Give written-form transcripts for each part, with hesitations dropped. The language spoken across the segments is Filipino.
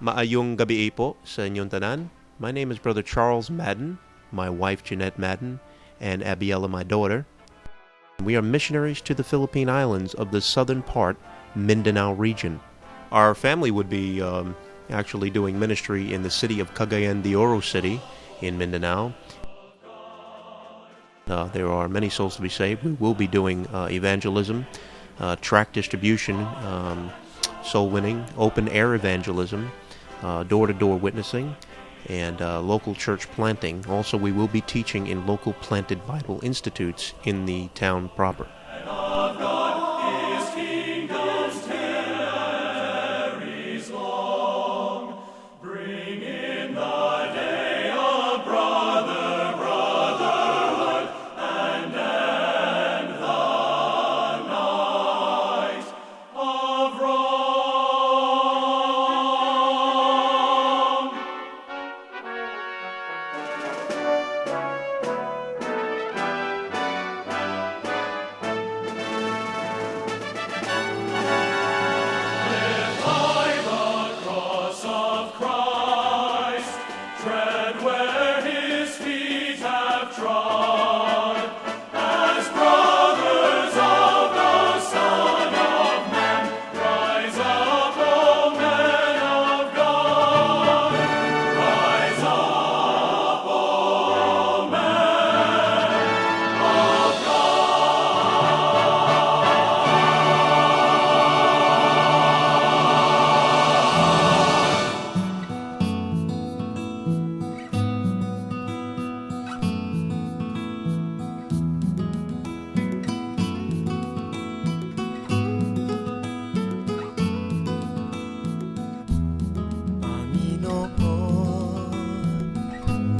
Maayong gabi po sa inyong tanan. My name is Brother Charles Madden, my wife Jeanette Madden, and Abiella, my daughter. We are missionaries to the Philippine Islands of the southern part, Mindanao region. Our family would be actually doing ministry in the city of Cagayan de Oro City in Mindanao. There are many souls to be saved. We will be doing evangelism, tract distribution, soul winning, open air evangelism, door-to-door witnessing, and local church planting. Also, we will be teaching in local planted Bible institutes in the town proper.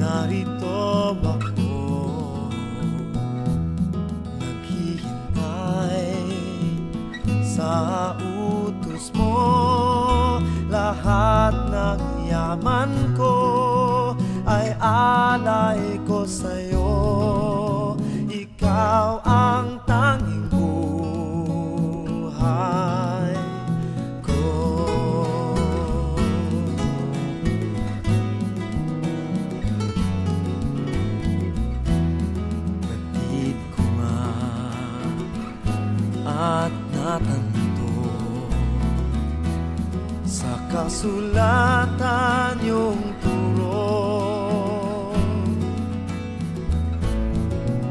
Narito ako, naghihintay sa utos mo. Lahat ng yaman ko ay alay ko sa'yo. Ikaw ang tanging buhay ko. At natanto sa kasulatan yung turo,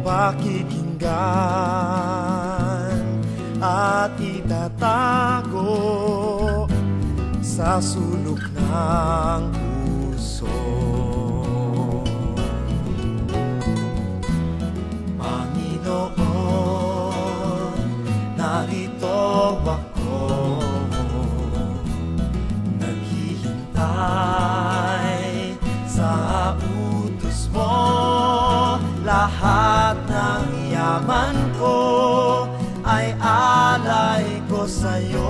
pakikinggan at itatago sa sulok ng puso. Narito ako, naghihintay sa utos mo. Lahat ng yaman ko ay alay ko sa'yo.